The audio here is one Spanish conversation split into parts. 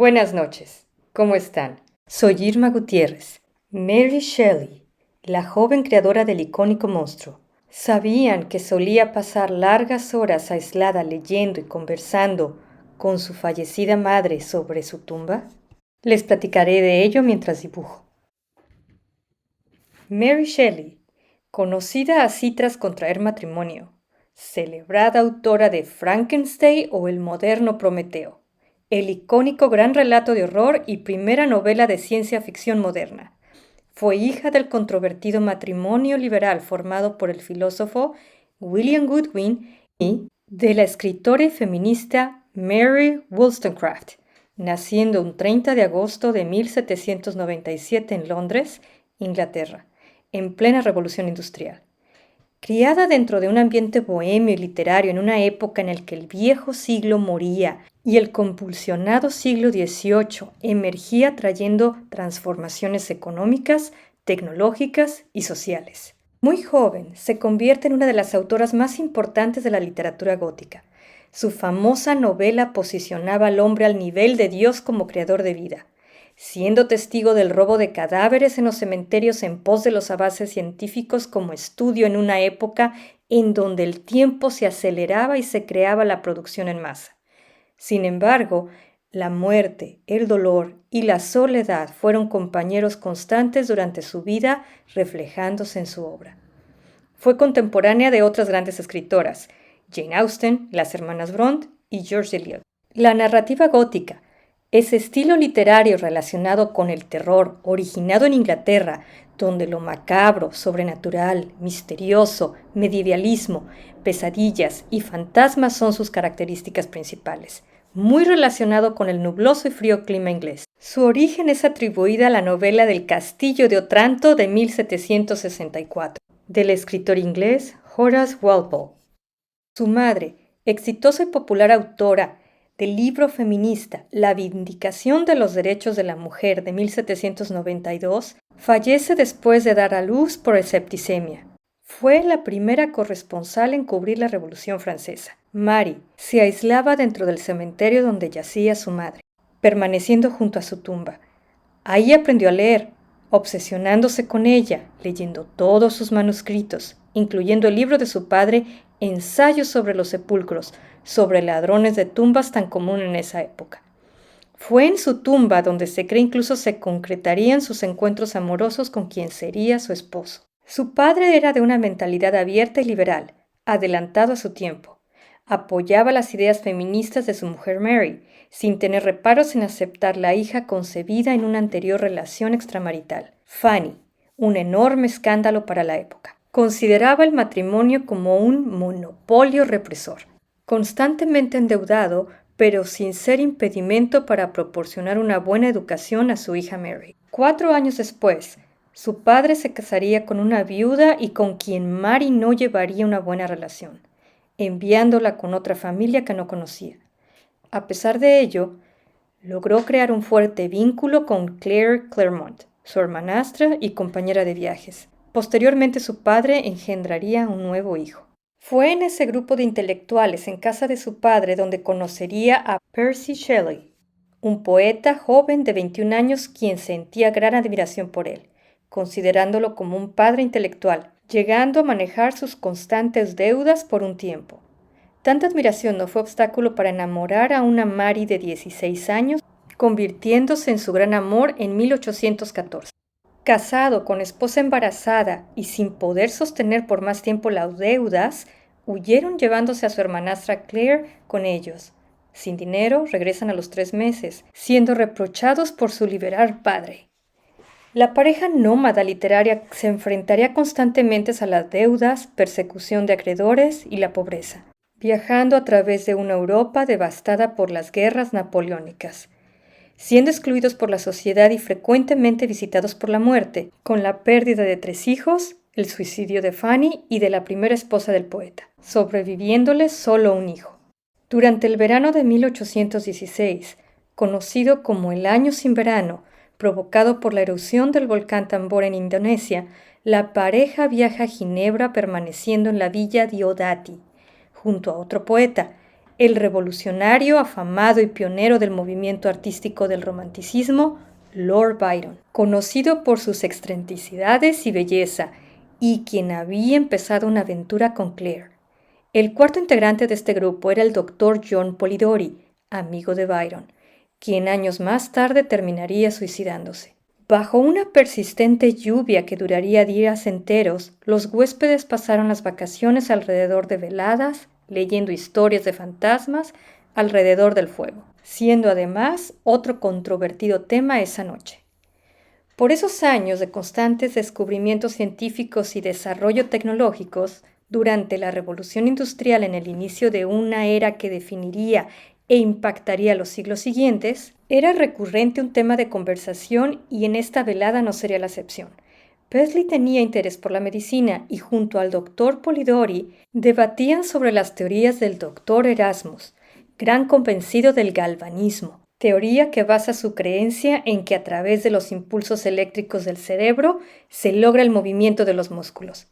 Buenas noches, ¿cómo están? Soy Irma Gutiérrez. Mary Shelley, la joven creadora del icónico monstruo. ¿Sabían que solía pasar largas horas aislada leyendo y conversando con su fallecida madre sobre su tumba? Les platicaré de ello mientras dibujo. Mary Shelley, conocida así tras contraer matrimonio, celebrada autora de Frankenstein o el moderno Prometeo, el icónico gran relato de horror y primera novela de ciencia ficción moderna. Fue hija del controvertido matrimonio liberal formado por el filósofo William Goodwin y de la escritora y feminista Mary Wollstonecraft, naciendo un 30 de agosto de 1797 en Londres, Inglaterra, en plena Revolución Industrial. Criada dentro de un ambiente bohemio y literario en una época en la que el viejo siglo moría y el convulsionado siglo XVIII emergía trayendo transformaciones económicas, tecnológicas y sociales. Muy joven, se convierte en una de las autoras más importantes de la literatura gótica. Su famosa novela posicionaba al hombre al nivel de Dios como creador de vida, siendo testigo del robo de cadáveres en los cementerios en pos de los avances científicos como estudio en una época en donde el tiempo se aceleraba y se creaba la producción en masa. Sin embargo, la muerte, el dolor y la soledad fueron compañeros constantes durante su vida, reflejándose en su obra. Fue contemporánea de otras grandes escritoras, Jane Austen, las hermanas Brontë y George Eliot. La narrativa gótica, ese estilo literario relacionado con el terror, originado en Inglaterra, donde lo macabro, sobrenatural, misterioso, medievalismo, pesadillas y fantasmas son sus características principales, muy relacionado con el nubloso y frío clima inglés. Su origen es atribuida a la novela del Castillo de Otranto de 1764, del escritor inglés Horace Walpole. Su madre, exitosa y popular autora del libro feminista La Vindicación de los Derechos de la Mujer de 1792, fallece después de dar a luz por septicemia. Fue la primera corresponsal en cubrir la Revolución Francesa. Mary se aislaba dentro del cementerio donde yacía su madre, permaneciendo junto a su tumba. Ahí aprendió a leer, obsesionándose con ella, leyendo todos sus manuscritos, incluyendo el libro de su padre, Ensayos sobre los sepulcros, sobre ladrones de tumbas tan común en esa época. Fue en su tumba donde se cree incluso se concretarían sus encuentros amorosos con quien sería su esposo. Su padre era de una mentalidad abierta y liberal, adelantado a su tiempo. Apoyaba las ideas feministas de su mujer Mary, sin tener reparos en aceptar la hija concebida en una anterior relación extramarital, Fanny, un enorme escándalo para la época. Consideraba el matrimonio como un monopolio represor, constantemente endeudado, pero sin ser impedimento para proporcionar una buena educación a su hija Mary. 4 años después, su padre se casaría con una viuda y con quien Mary no llevaría una buena relación, enviándola con otra familia que no conocía. A pesar de ello, logró crear un fuerte vínculo con Claire Clairmont, su hermanastra y compañera de viajes. Posteriormente su padre engendraría un nuevo hijo. Fue en ese grupo de intelectuales en casa de su padre donde conocería a Percy Shelley, un poeta joven de 21 años quien sentía gran admiración por él, considerándolo como un padre intelectual, llegando a manejar sus constantes deudas por un tiempo. Tanta admiración no fue obstáculo para enamorar a una Mary de 16 años, convirtiéndose en su gran amor en 1814. Casado con esposa embarazada y sin poder sostener por más tiempo las deudas, huyeron llevándose a su hermanastra Claire con ellos. Sin dinero, regresan a los 3 meses, siendo reprochados por su liberal padre. La pareja nómada literaria se enfrentaría constantemente a las deudas, persecución de acreedores y la pobreza, viajando a través de una Europa devastada por las guerras napoleónicas, siendo excluidos por la sociedad y frecuentemente visitados por la muerte, con la pérdida de 3 hijos, el suicidio de Fanny y de la primera esposa del poeta, sobreviviéndole solo un hijo. Durante el verano de 1816, conocido como el Año sin Verano, provocado por la erupción del volcán Tambora en Indonesia, la pareja viaja a Ginebra permaneciendo en la villa Diodati, junto a otro poeta, el revolucionario, afamado y pionero del movimiento artístico del romanticismo, Lord Byron, conocido por sus excentricidades y belleza, y quien había empezado una aventura con Claire. El cuarto integrante de este grupo era el doctor John Polidori, amigo de Byron, quien años más tarde terminaría suicidándose. Bajo una persistente lluvia que duraría días enteros, los huéspedes pasaron las vacaciones alrededor de veladas, leyendo historias de fantasmas alrededor del fuego, siendo además otro controvertido tema esa noche. Por esos años de constantes descubrimientos científicos y desarrollo tecnológicos, durante la Revolución Industrial en el inicio de una era que definiría e impactaría los siglos siguientes, era recurrente un tema de conversación y en esta velada no sería la excepción. Paisley tenía interés por la medicina y junto al doctor Polidori debatían sobre las teorías del doctor Erasmus, gran convencido del galvanismo, teoría que basa su creencia en que a través de los impulsos eléctricos del cerebro se logra el movimiento de los músculos,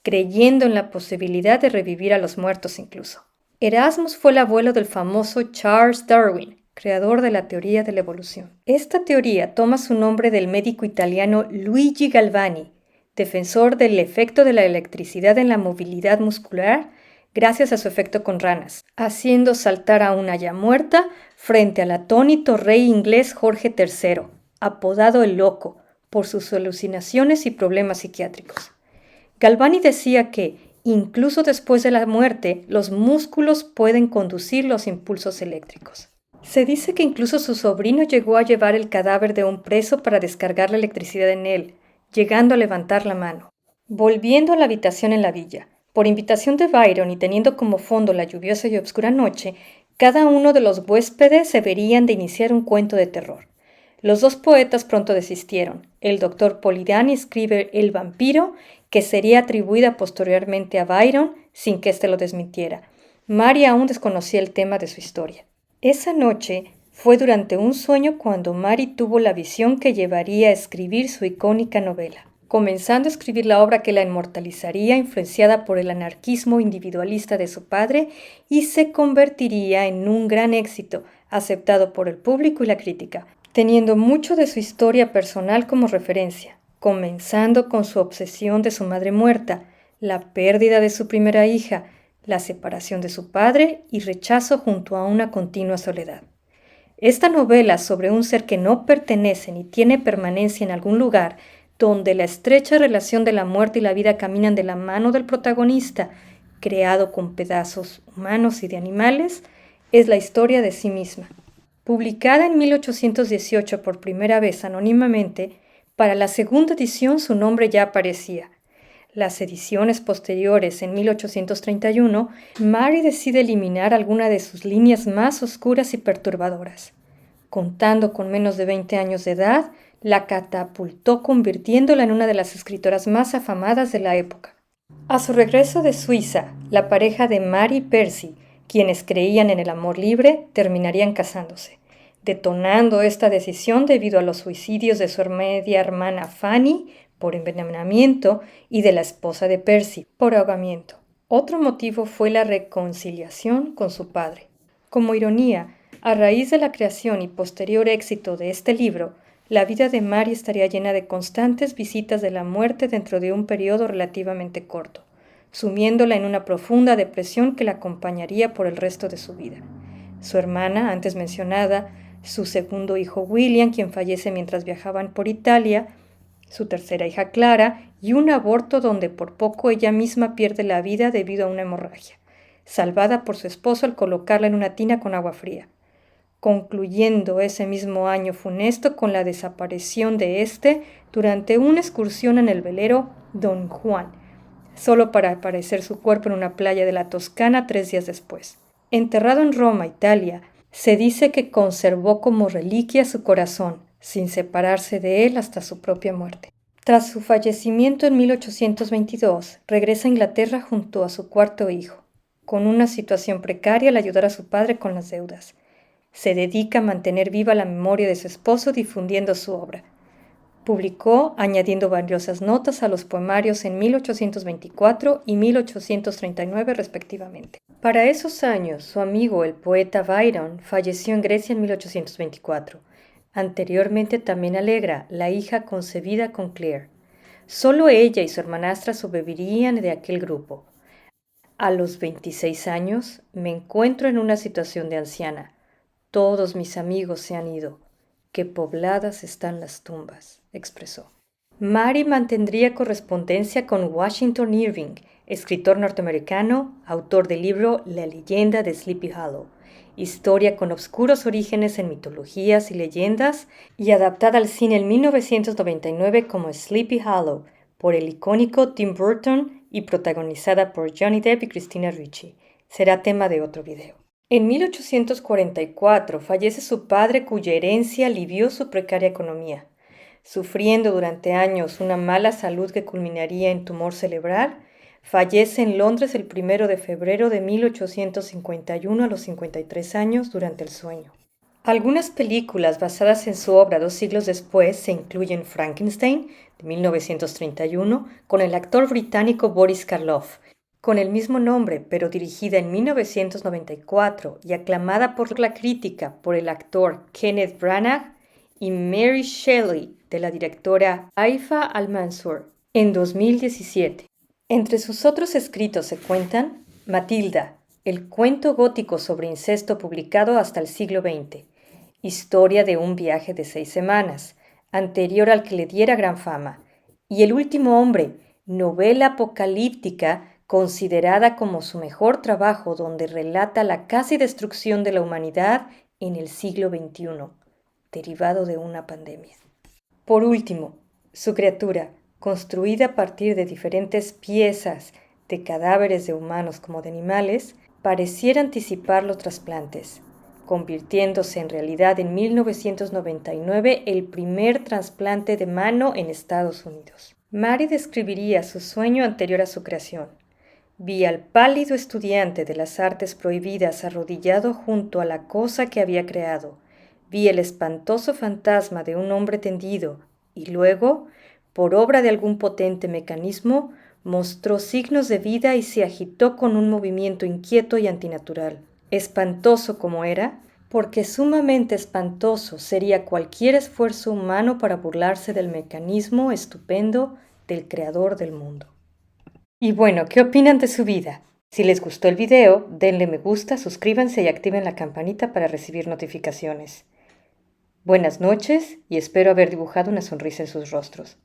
creyendo en la posibilidad de revivir a los muertos incluso. Erasmus fue el abuelo del famoso Charles Darwin, creador de la teoría de la evolución. Esta teoría toma su nombre del médico italiano Luigi Galvani, defensor del efecto de la electricidad en la movilidad muscular gracias a su efecto con ranas, haciendo saltar a una ya muerta frente al atónito rey inglés Jorge III, apodado el Loco, por sus alucinaciones y problemas psiquiátricos. Galvani decía que, incluso después de la muerte, los músculos pueden conducir los impulsos eléctricos. Se dice que incluso su sobrino llegó a llevar el cadáver de un preso para descargar la electricidad en él, llegando a levantar la mano. Volviendo a la habitación en la villa, por invitación de Byron y teniendo como fondo la lluviosa y obscura noche, cada uno de los huéspedes se verían de iniciar un cuento de terror. Los dos poetas pronto desistieron. El doctor Polidori escribe El vampiro, que sería atribuida posteriormente a Byron sin que éste lo desmintiera. Mary aún desconocía el tema de su historia. Esa noche fue durante un sueño cuando Mary tuvo la visión que llevaría a escribir su icónica novela, comenzando a escribir la obra que la inmortalizaría influenciada por el anarquismo individualista de su padre y se convertiría en un gran éxito, aceptado por el público y la crítica, teniendo mucho de su historia personal como referencia, comenzando con su obsesión de su madre muerta, la pérdida de su primera hija, la separación de su padre y rechazo junto a una continua soledad. Esta novela sobre un ser que no pertenece ni tiene permanencia en algún lugar, donde la estrecha relación de la muerte y la vida caminan de la mano del protagonista, creado con pedazos humanos y de animales, es la historia de sí misma. Publicada en 1818 por primera vez anónimamente, para la segunda edición su nombre ya aparecía. Las ediciones posteriores, en 1831, Mary decide eliminar alguna de sus líneas más oscuras y perturbadoras. Contando con menos de 20 años de edad, la catapultó convirtiéndola en una de las escritoras más afamadas de la época. A su regreso de Suiza, la pareja de Mary y Percy, quienes creían en el amor libre, terminarían casándose, detonando esta decisión debido a los suicidios de su media hermana Fanny por envenenamiento y de la esposa de Percy por ahogamiento. Otro motivo fue la reconciliación con su padre. Como ironía, a raíz de la creación y posterior éxito de este libro, la vida de Mary estaría llena de constantes visitas de la muerte dentro de un periodo relativamente corto, sumiéndola en una profunda depresión que la acompañaría por el resto de su vida. Su hermana, antes mencionada, su segundo hijo William, quien fallece mientras viajaban por Italia, su tercera hija Clara, y un aborto donde por poco ella misma pierde la vida debido a una hemorragia, salvada por su esposo al colocarla en una tina con agua fría, concluyendo ese mismo año funesto con la desaparición de éste durante una excursión en el velero Don Juan, solo para aparecer su cuerpo en una playa de la Toscana 3 días después. Enterrado en Roma, Italia, se dice que conservó como reliquia su corazón, sin separarse de él hasta su propia muerte. Tras su fallecimiento en 1822, regresa a Inglaterra junto a su cuarto hijo, con una situación precaria al ayudar a su padre con las deudas. Se dedica a mantener viva la memoria de su esposo difundiendo su obra. Publicó añadiendo valiosas notas a los poemarios en 1824 y 1839 respectivamente. Para esos años, su amigo el poeta Byron falleció en Grecia en 1824. Anteriormente también Allegra, la hija concebida con Claire. Solo ella y su hermanastra sobrevivirían de aquel grupo. A los 26 años me encuentro en una situación de anciana. Todos mis amigos se han ido. Qué pobladas están las tumbas, expresó. Mary mantendría correspondencia con Washington Irving, escritor norteamericano, autor del libro La leyenda de Sleepy Hollow, historia con obscuros orígenes en mitologías y leyendas y adaptada al cine en 1999 como Sleepy Hollow por el icónico Tim Burton y protagonizada por Johnny Depp y Christina Ricci. Será tema de otro video. En 1844 fallece su padre cuya herencia alivió su precaria economía. Sufriendo durante años una mala salud que culminaría en tumor cerebral, fallece en Londres el 1 de febrero de 1851 a los 53 años durante el sueño. Algunas películas basadas en su obra 2 siglos después se incluyen Frankenstein, de 1931, con el actor británico Boris Karloff, con el mismo nombre, pero dirigida en 1994 y aclamada por la crítica por el actor Kenneth Branagh, y Mary Shelley, de la directora Haifa Al-Mansour, en 2017. Entre sus otros escritos se cuentan Matilda, el cuento gótico sobre incesto publicado hasta el siglo XX, historia de un viaje de 6 semanas, anterior al que le diera gran fama, y El último hombre, novela apocalíptica considerada como su mejor trabajo donde relata la casi destrucción de la humanidad en el siglo XXI, derivado de una pandemia. Por último, su criatura, construida a partir de diferentes piezas de cadáveres de humanos como de animales, pareciera anticipar los trasplantes, convirtiéndose en realidad en 1999 el primer trasplante de mano en Estados Unidos. Mary describiría su sueño anterior a su creación. Vi al pálido estudiante de las artes prohibidas arrodillado junto a la cosa que había creado. Vi el espantoso fantasma de un hombre tendido y luego, por obra de algún potente mecanismo, mostró signos de vida y se agitó con un movimiento inquieto y antinatural. Espantoso como era, porque sumamente espantoso sería cualquier esfuerzo humano para burlarse del mecanismo estupendo del creador del mundo. Y bueno, ¿qué opinan de su vida? Si les gustó el video, denle me gusta, suscríbanse y activen la campanita para recibir notificaciones. Buenas noches y espero haber dibujado una sonrisa en sus rostros.